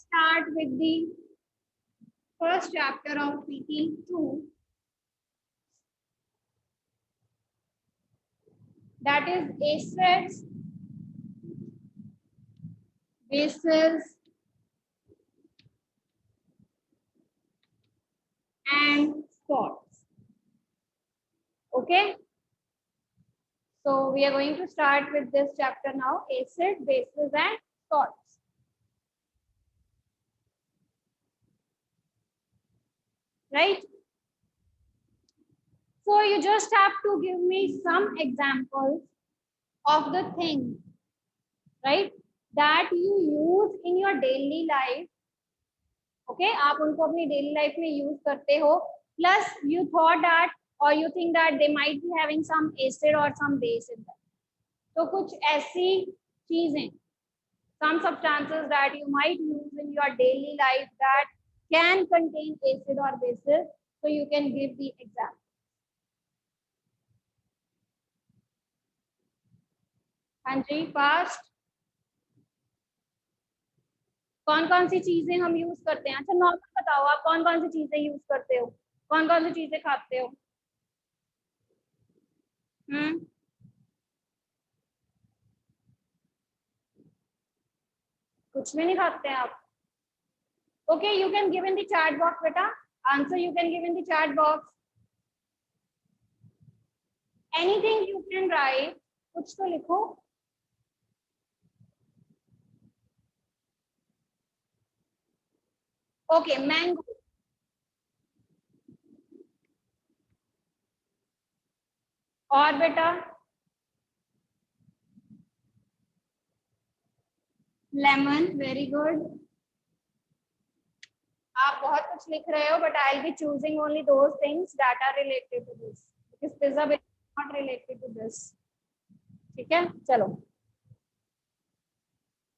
start with the first chapter of PT2, that is acids, bases, and salts. Okay, so we are going to start with this chapter now, acid, bases, and salts. Right? So you just have to give me some examples of the things, right, that you use in your daily life. Okay, आप उनको अपनी daily life में use करते हो. Plus you thought that or you think that they might be having some acid or some base in them. तो कुछ ऐसी चीजें, some substances that you might use in your daily life that can contain acid or bases. So you can give the example. हाँ जी, fast. कौन कौन सी चीजें हम use करते हैं? अच्छा नॉर्मल बताओ, आप कौन कौन सी चीजें यूज करते हो, कौन कौन सी चीजें खाते हो? कुछ भी नहीं खाते हैं आप? Okay, you can give in the chat box बेटा, answer you can give in the chat box. Anything you can write, कुछ तो लिखो. Okay, mango. और बेटा? Lemon, very good. आप बहुत कुछ लिख रहे हो, but I will be choosing only those things that are related to this, because pizza is not related to this. ठीक है, चलो.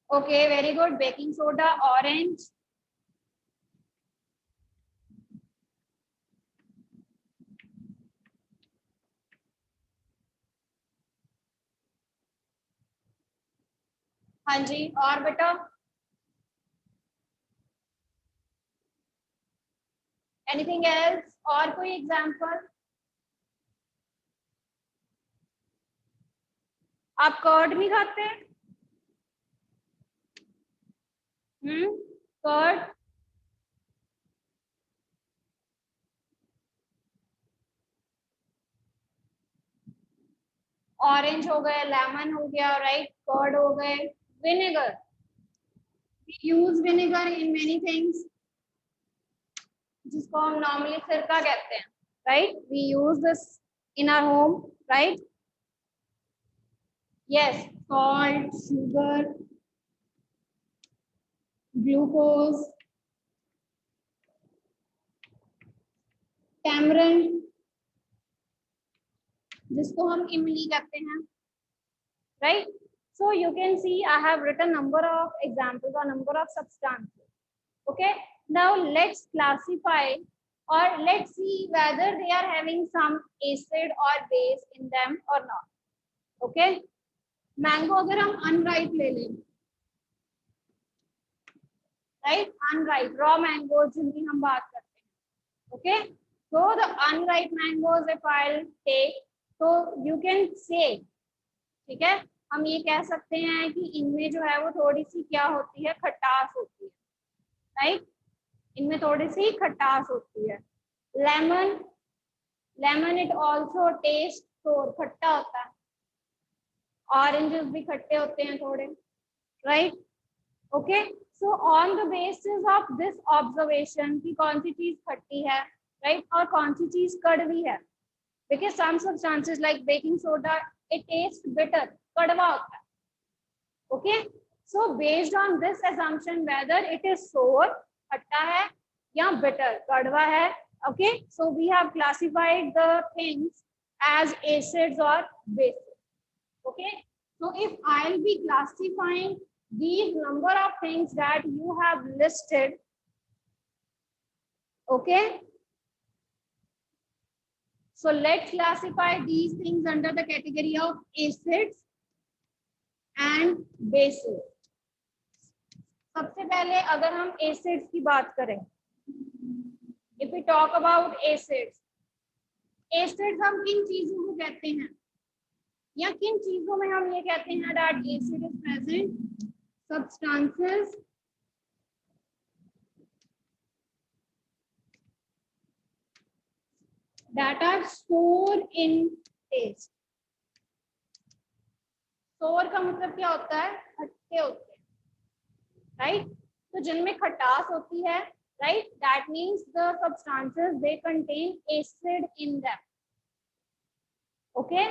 Okay, very good. Baking soda, orange. हाँ जी, और बेटा? Anything else? और कोई एग्जांपल? आप कर्ड नहीं खाते? कर्ड. ऑरेंज हो गया, लेमन हो गया, राइट, कर्ड हो गए. Vinegar, we use vinegar in many things, जिसको हम नॉर्मली सिरका कहते हैं, right. we use this in our home, right? yes, salt, sugar, glucose, tamarind, जिसको हम इमली कहते हैं, right? so you can see I have written number of examples or number of substances. Okay, now let's classify or let's see whether they are having some acid or base in them or not. Okay, mango अगर हम unripe ले लें, right, unripe raw mango जिनकी हम बात करते हैं. Okay, so the unripe mangoes if I'll take, so you can say, ठीक है, हम ये कह सकते हैं कि इनमें जो है वो थोड़ी सी क्या होती है, खटास होती है, राइट. इनमें थोड़ी सी खटास होती है. Lemon, lemon it also taste sour, खट्टा होता है. ऑरेंजेस भी खट्टे होते हैं थोड़े, right. Okay, so on the basis of this observation कि कौन सी चीज खट्टी है, राइट, और कौन सी चीज कड़वी है, because some substances like baking soda it taste bitter, कड़वा होता है. Okay, so based on this assumption whether it is sour, खट्टा है, या bitter, कड़वा है. Okay, so we have classified the things as acids or bases. Okay, so if I'll be classifying these number of things that you have listed, okay, so let's classify these things under the category of acids and bases. सबसे पहले अगर हम acids की बात करें, if we talk about acids, acids हम किन चीजों को कहते हैं या किन चीजों में हम ये कहते हैं that acid is present? Substances that are sour in taste. sour का मतलब क्या होता है? खट्टे होते हैं, राइट? तो जिनमें खटास होती है, right, that means the substances they contain acid in them. Okay,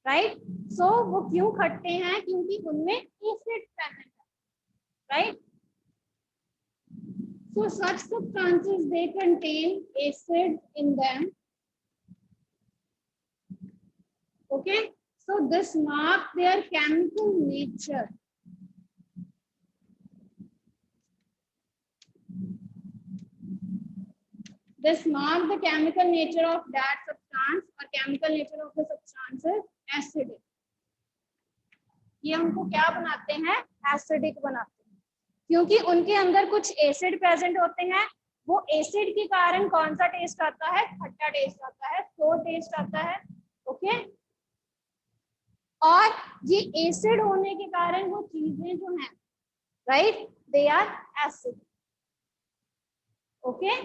right? So वो क्यों खट्टे हैं? क्योंकि उनमें एसिड प्रेजेंट है, right? So such substances they contain acid in them. Okay, so this marks their chemical nature. This marks the chemical nature of that substance or chemical nature of the substance is acidic. ये हमको क्या बनाते हैं? Acidic बनाते हैं, क्योंकि उनके अंदर कुछ एसिड प्रेजेंट होते हैं। वो एसिड के कारण कौन सा टेस्ट आता है? खट्टा टेस्ट आता है, सोर टेस्ट आता है। ओके, और ये एसिड होने के कारण वो चीजें जो हैं, right, they are acid. Okay,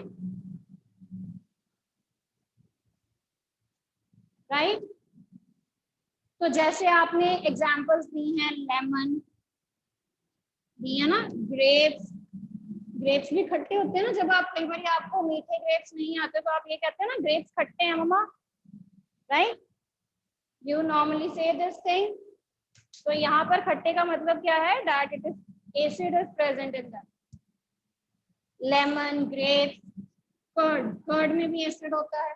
right? तो जैसे आपने एग्जांपल्स दी हैं, लेमन दी है ना, ग्रेप्स, ग्रेप्स भी खट्टे होते हैं ना। जब आप कई बार आपको मीठे ग्रेप्स नहीं आते तो आप ये कहते हैं ना ग्रेप्स खट्टे हैं मम्मा, right? You normally see this thing. तो यहाँ पर खट्टे का मतलब क्या है? That it is acid is present in that. Lemon, grapes, curd, curd में भी एसिड होता है।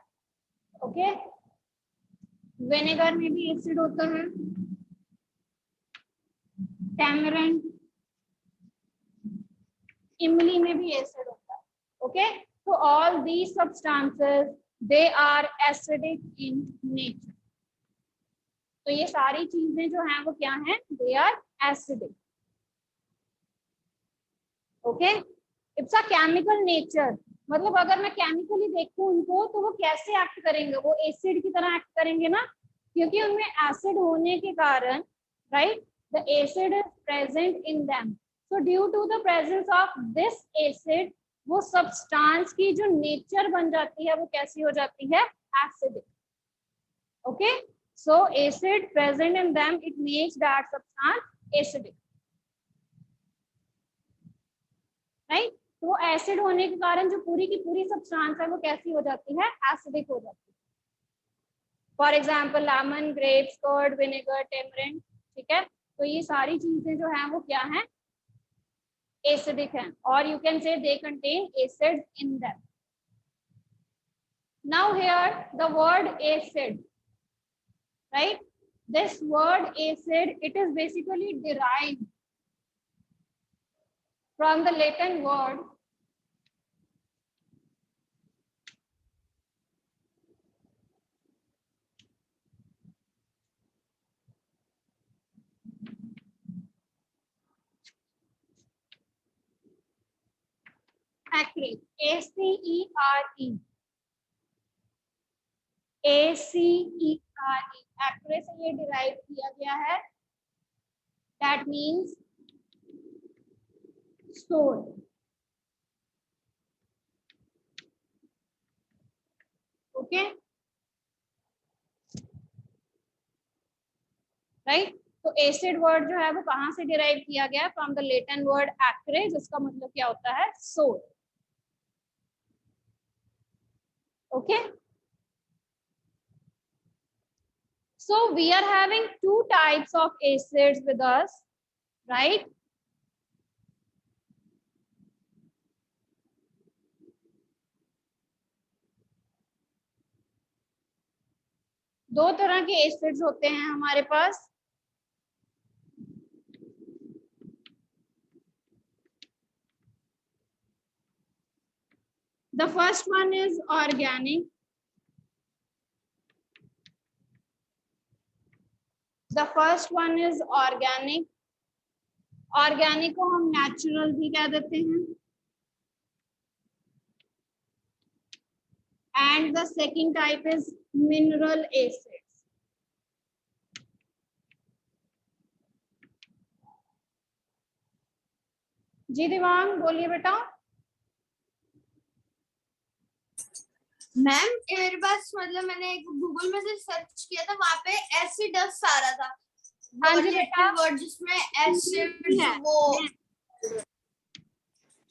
ओके, विनेगर में भी एसिड होता है। टैमरिंड, इमली में भी एसिड होता है। ओके, तो all these substances they are acidic in nature. तो ये सारी चीजें जो हैं वो क्या हैं? They are acidic. Okay, it's a chemical nature, मतलब अगर मैं केमिकली देखूं उनको तो वो कैसे एक्ट करेंगे? वो एसिड की तरह एक्ट करेंगे ना, क्योंकि उनमें एसिड होने के कारण, right, the acid is present in them. So due to the presence of this acid, वो सब्सटेंस की जो नेचर बन जाती है वो कैसी हो जाती है? Acidic. Okay, so acid present in them, it makes that substance acidic, right? तो एसिड होने के कारण जो पूरी की पूरी सब्सटेंस है वो कैसी हो जाती है? एसिडिक हो जाती है। For example lemon, grapes, curd, vinegar, tamarind, ठीक है? तो ये सारी चीजें जो है वो क्या है? एसिडिक हैं, और you can say they contain acid in them. Now here the word acid, right? This word acid, it is basically derived from the Latin word acre, A-C-E-R-E, A-C-E-R-E, acre से ये derive किया गया है, that means sour. Okay, right? तो acid word जो है वो कहाँ से डिराइव किया गया? फ्रॉम द लेटिन वर्ड एक्रे, जिसका मतलब क्या होता है? सोर। Okay, so we are having two types of acids with us, right? दो तरह के एसिड्स होते हैं हमारे पास। The first one is organic. The first one is organic. Organic को हम नेचुरल भी कह देते हैं, and the second type is mineral acids. जी दिवांग बोलिए बेटा। मैम मेरे पास मतलब मैंने गूगल में से सर्च किया था, वहाँ पे एसिडस आ रहा था। हाँ जी बेटा, वर्ड जिसमें एसिड वो,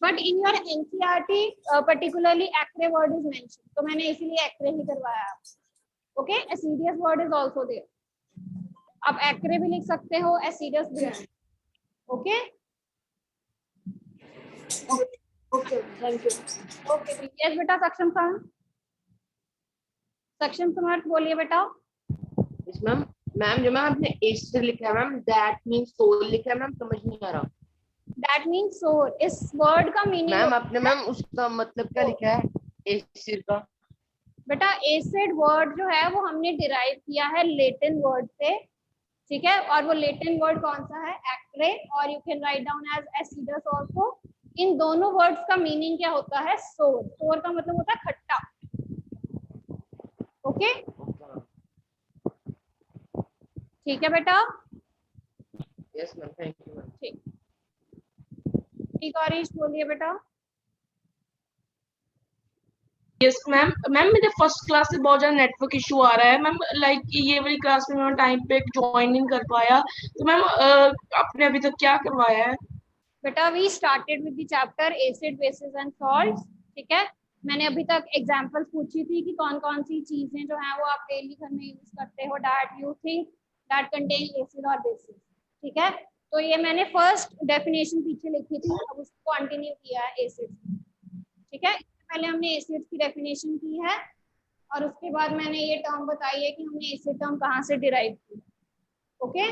but in your NCERT particularly acre word is mention, तो मैंने इसीलिए एक्रे ही करवाया। Okay, acidious word is also there, आप एक्रे भी लिख सकते हो, एसिडियस भी। Okay okay thank you. Okay yes बेटा। सक्षम समर्थ बोलिए बेटा। मैम मैम जो मैम आपने एसिड लिखा है मैम, दैट मींस सोल लिखा है मैम, समझ नहीं आ रहा। दैट मीन्स सोर, इस वर्ड का मीनिंग मैम आपने मैम उसका मतलब क्या लिखा है एसिड का? बेटा एसिड वर्ड जो है वो हमने डिराइव किया है लेटिन वर्ड से, ठीक है, और वो लेटिन वर्ड कौन सा है? एक्रे, और you can write down as acidus also. इन दोनों वर्ड्स का मीनिंग क्या होता है? सोर। सोर का मतलब होता है खट्टा। ओके ठीक है बेटा। Yes ma'am, thank you ma'am. ठीक और बोलिए बेटा। Yes ma'am. मैम मेरे फर्स्ट क्लास से बहुत ज्यादा नेटवर्क इशू आ रहा है मैम, लाइक ये वाली क्लास में मैं टाइम पे ज्वाइन नहीं कर पाया, तो मैम आपने अभी तक क्या करवाया है? बेटा we started with the chapter acid bases and salts, ठीक है। मैंने अभी तक एग्जांपल्स पूछी थी कि कौन कौन सी चीजें जो हैं वो आप डेली घर में यूज करते हो that you think that contain acid और बेसिस, ठीक है। तो ये मैंने फर्स्ट डेफिनेशन पीछे लिखी थी, अब उसको कंटिन्यू किया है एसिड, ठीक है। इससे पहले हमने एसिड की डेफिनेशन की है और उसके बाद मैंने ये टर्म बताई है कि हमने एसिड टर्म कहाँ से डिराइव की। ओके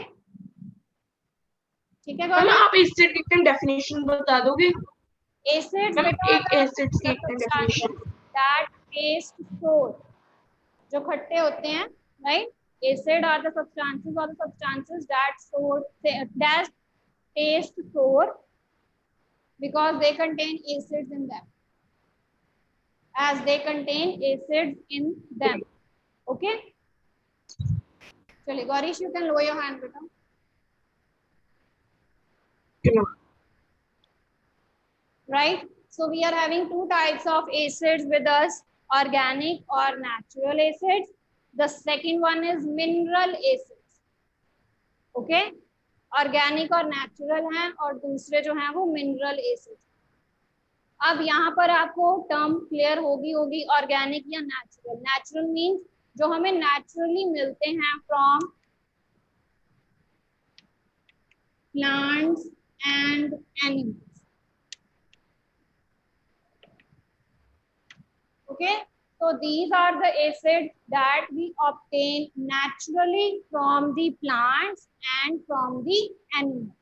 ठीक है मैम गौरी। आप एसिड की एक डेफिनेशन बता दोगे? एसिड्स मैम बेटा एक एसिड की एक डेफिनेशन। दैट टेस्ट सोर, जो खट्टे होते हैं, right. Acid are the substances that sour that taste sour because they contain acids in them, as they contain acids in them. Okay, चलिए Gourish, you can lower your hand बेटा। Right, so we are having two types of acids with us, organic or natural acids. The second one is mineral acids. Okay, organic और natural हैं और दूसरे जो हैं वो mineral acids. अब यहाँ पर आपको टर्म क्लियर होगी ऑर्गेनिक या नेचुरल। नेचुरल मींस जो हमें नेचुरली मिलते हैं from plants and animals. Okay, so these are the acids that we obtain naturally from the plants and from the animals.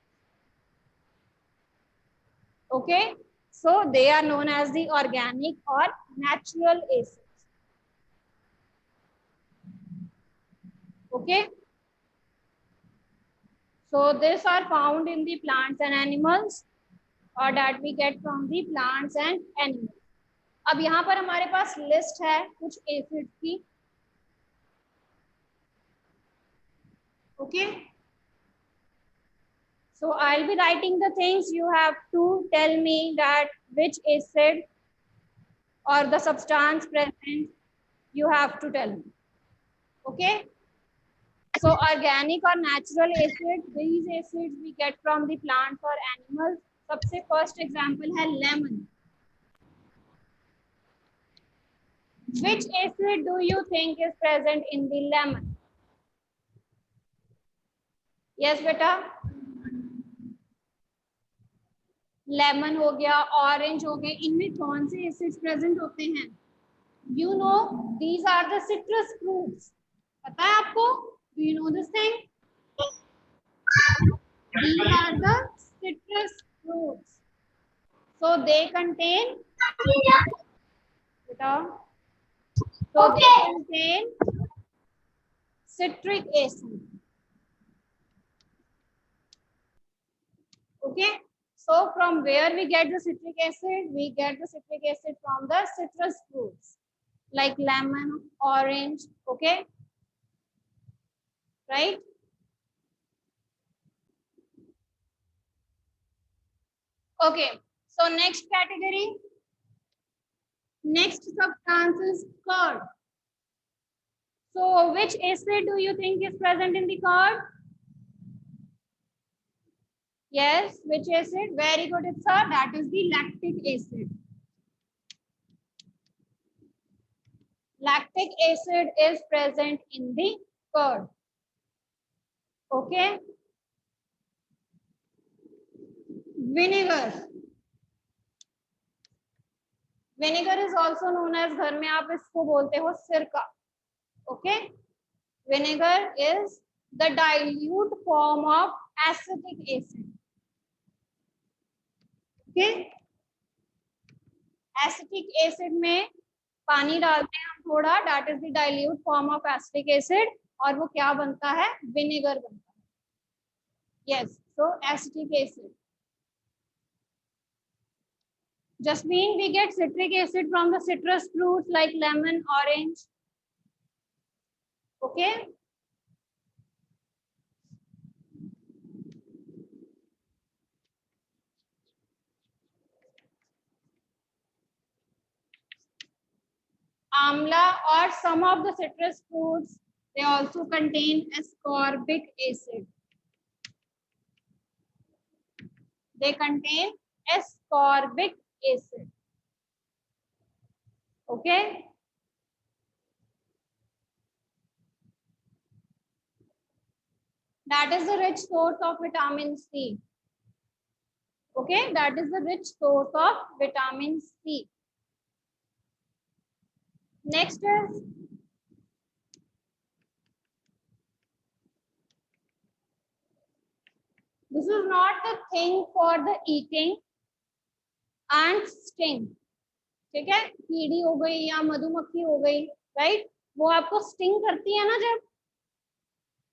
Okay, so they are known as the organic or natural acids. Okay, so these are found in the plants and animals, or that we get from the plants and animals. अब यहाँ पर हमारे पास list है कुछ acids की। Okay, so I'll be writing the things, you have to tell me that which acid or the substance present you have to tell me. Okay, so organic or natural acid, these acids we get from the plants or animals. सबसे first example है lemon. Which acid do you think is present in the lemon? Yes बेटा, lemon हो गया, orange हो गए, इनमें कौन से एसिड्स प्रेजेंट होते हैं? You know these are the citrus fruits. पता है आपको? Do you know this thing? These are the citrus fruits, so they contain they contain citric acid. Okay, so from where we get the citric acid? We get the citric acid from the citrus fruits like lemon, orange. Okay, right? Okay, so next category, next substance is curd. So which acid do you think is present in the curd? Yes, which acid? Very good, it's a, that is the lactic acid. Lactic acid is present in the curd. Okay. Vinegar. Vinegar is also known as, घर में आप इसको बोलते हो सिरका. Okay. Vinegar is the dilute form of acetic acid. Okay. Acetic acid में पानी डालते हैं हम थोड़ा, that is the dilute form of acetic acid, और वो क्या बनता है? विनेगर बनता है. Yes, so acetic acid. Just mean we get citric acid from the citrus fruits like lemon, orange. Okay. Amla or some of the citrus fruits, they also contain ascorbic acid. They contain ascorbic acid. Okay. That is the rich source of vitamin C. Okay, that is the rich source of vitamin C. Next is this is not the thing for the eating, ant sting. ठीक है, कीड़ी हो गई या मधुमक्खी हो गई, right? वो आपको स्टिंग करती है ना, जब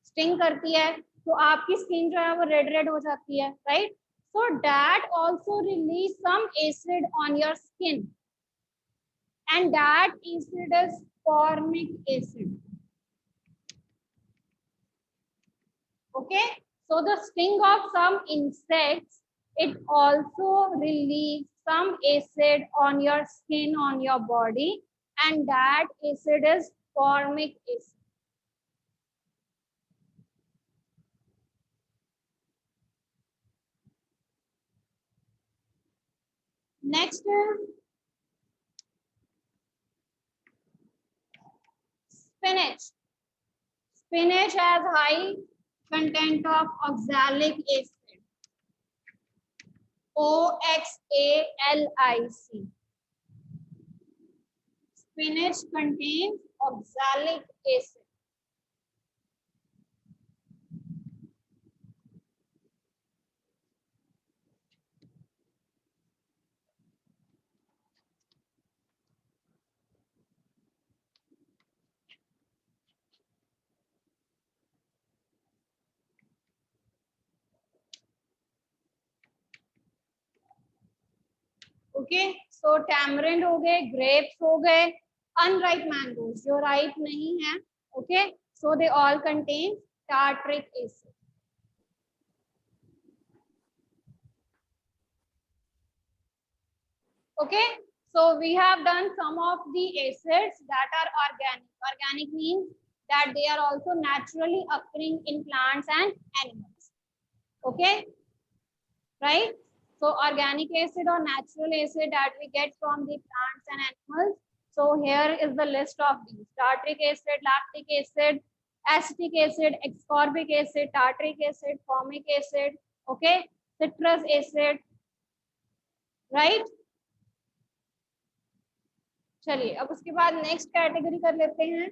स्टिंग करती है तो आपकी स्किन जो है वो रेड रेड हो जाती है, right? So that also release some acid on your skin, and that acid is formic acid. Okay, so the sting of some insects, it also release some acid on your skin, on your body, and that acid is formic acid. Next is spinach. Spinach has high content of oxalic acid. OXALIC. Spinach contains oxalic acid. Okay, so tamarind हो गए, grapes हो गए, unripe mangoes जो ripe नहीं है. Okay, so they all contain tartaric acid. Okay, so we have done some of the acids that are organic. Organic means that they are also naturally occurring in plants and animals. Okay, right? So organic acid or natural acid that we get from the plants and animals. So here is the list of these: tartaric acid, lactic acid, acetic acid, ascorbic acid, tartaric acid, formic acid, okay, citrus acid, right? चलिए अब उसके बाद next category कर लेते हैं.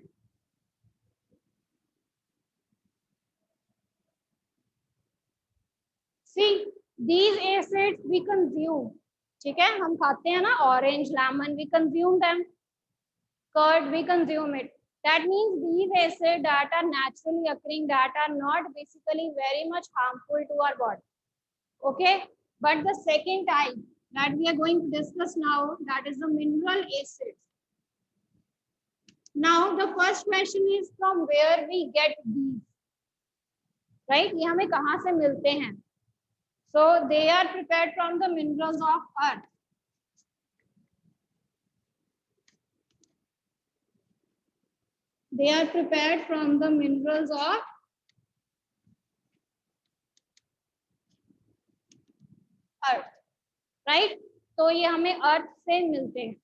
See, these acids we consume. ठीक है, हम खाते हैं ना, orange, lemon, we consume them. Curd, we consume it. That means these acids that are naturally occurring, that are not basically very much harmful to our body. Okay, But the second type that we are going to discuss now, that is the mineral acids. Now the first question is from where we get these, right? ये हमें कहाँ से मिलते हैं? So they are prepared from the minerals of earth. They are prepared from the minerals of earth, right? तो ये हमें earth से मिलते हैं.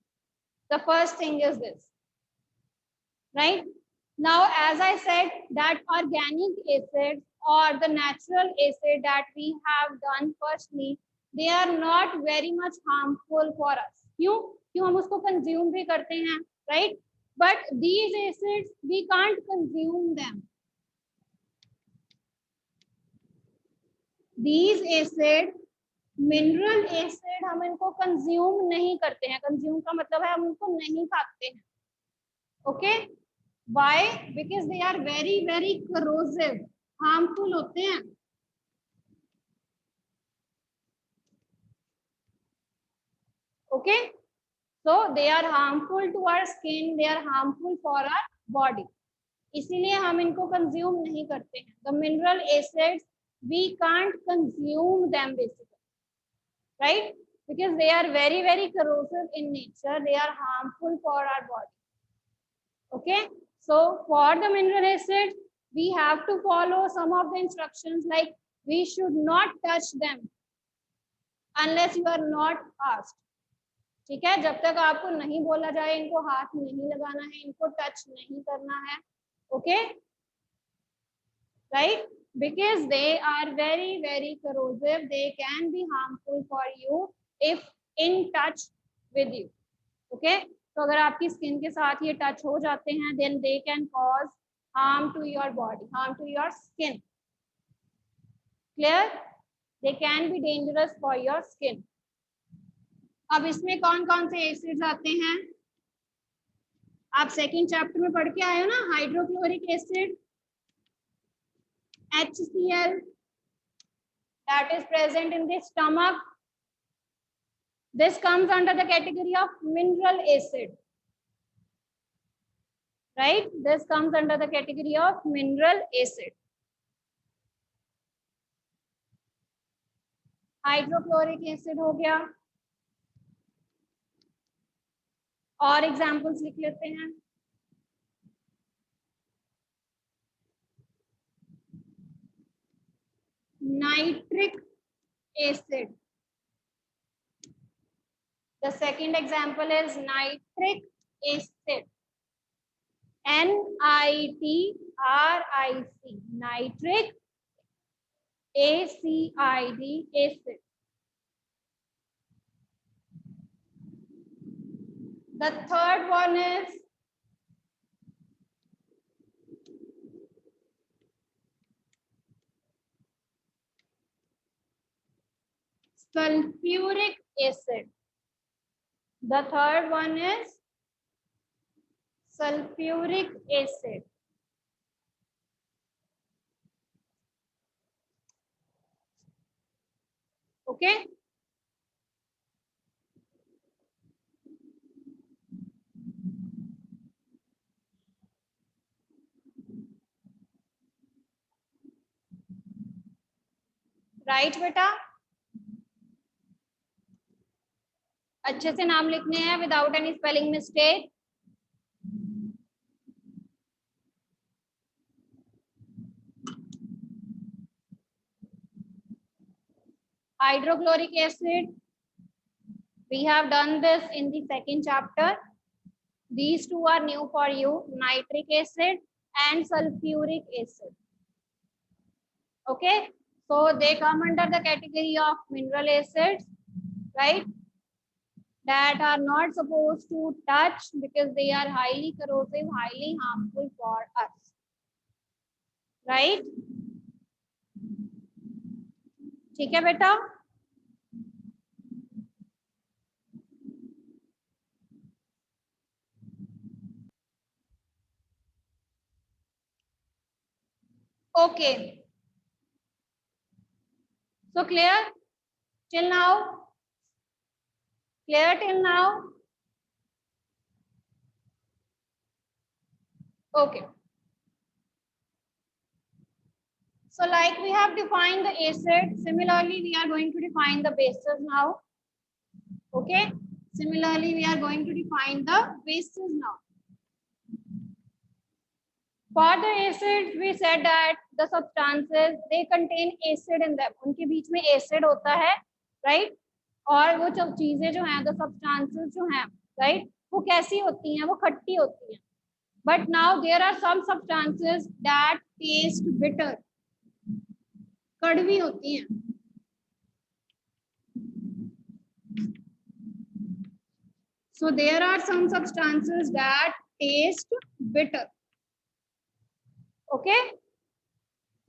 The first thing is this, right? Now, as I said, that organic acid or the natural acid that we have done firstly, they are not very much harmful for us. क्यों हम उसको consume भी करते हैं, right? But these acids we can't consume them. These acid, mineral acid, हम इनको consume नहीं करते हैं. Consume का मतलब है हम उनको नहीं खाते हैं. Okay? Why? Because they are very, very corrosive, harmful होते हैं. Okay? So they are harmful to our skin, they are harmful for our body. इसीलिए हम इनको consume नहीं करते हैं. The mineral acids, we can't consume them basically, right? Because they are very, very corrosive in nature. They are harmful for our body. Okay? So for the mineral acid, we have to follow some of the instructions, like we should not touch them unless you are not asked. ठीक है, जब तक आपको नहीं बोला जाए इनको हाथ नहीं लगाना है, इनको टच नहीं करना है. Okay, right? Because they are very, very corrosive. They can be harmful for you if in touch with you. Okay, तो अगर आपकी स्किन के साथ ये टच हो जाते हैं, then they can cause harm to your body, harm to your skin. Clear? They can be dangerous for your skin. अब इसमें कौन कौन से एसिड्स आते हैं? आप सेकंड चैप्टर में पढ़ के आए हो ना, hydrochloric acid, HCl, that is present in the stomach. This comes under the category of mineral acid, right? This comes under the category of mineral acid. Hydrochloric acid हो गया. और एग्जांपल्स लिख लेते हैं. Nitric acid. The second example is nitric acid. NITRIC, nitric ACID acid. The third one is sulfuric acid. The third one is sulfuric acid. Okay. Right बेटा, अच्छे से नाम लिखने हैं without any spelling mistake. Hydrochloric acid, we have done this in the second chapter. These two are new for you, nitric acid and sulfuric acid. Okay, so they come under the category of mineral acids, right? That are not supposed to touch because they are highly corrosive, highly harmful for us, right? ठीक है बेटा. Okay. So clear? Till now? Clear till now? Okay. So like we have defined the acid, similarly we are going to define the bases now. Okay. Similarly, we are going to define the bases now. For the acids, we said that the substances, they contain acid in them. उनके बीच में acid होता है, right? और वो जो चीजें जो हैं, the substances जो हैं, right? वो कैसी होती हैं? वो खट्टी होती हैं. But now there are some substances that taste bitter. कड़वी होती हैं. So there are some substances that taste bitter. Okay,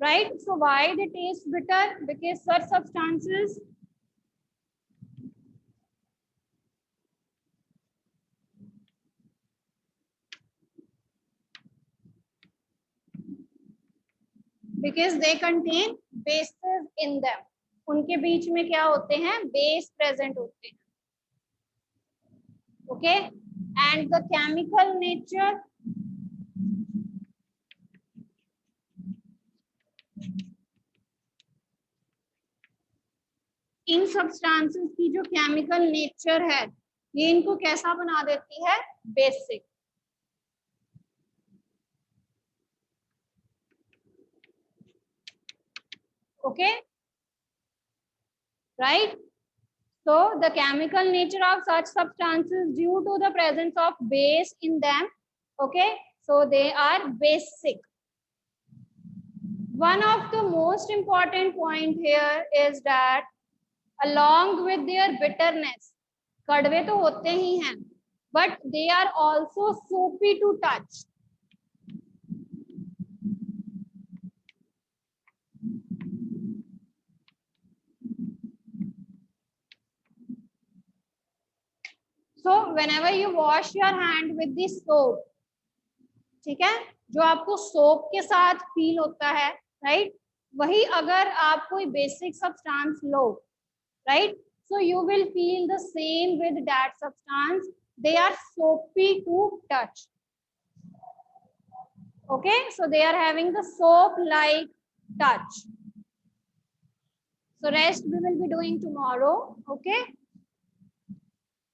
right? So why they taste bitter? Because such substances because they contain bases in them. उनके बीच में क्या होते हैं? Base present होते हैं. Okay, and the chemical nature in substances की जो chemical nature है, ये इनको कैसा बना देती है? Basic. Okay, right? So the chemical nature of such substances due to the presence of base in them, okay, so they are basic. One of the most important point here is that along with their bitterness, कड़वे तो होते ही हैं, but they are also soapy to touch. So whenever you wash your hand with the soap, ठीक है, जो आपको soap के साथ फील होता है, राइट, वही अगर आप कोई basic substance low, right, so you will feel the same with that substance. They are soapy to touch. Okay, so they are having the soap like touch. So rest we will be doing tomorrow. Okay,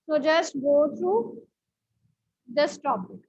so just go through this topic.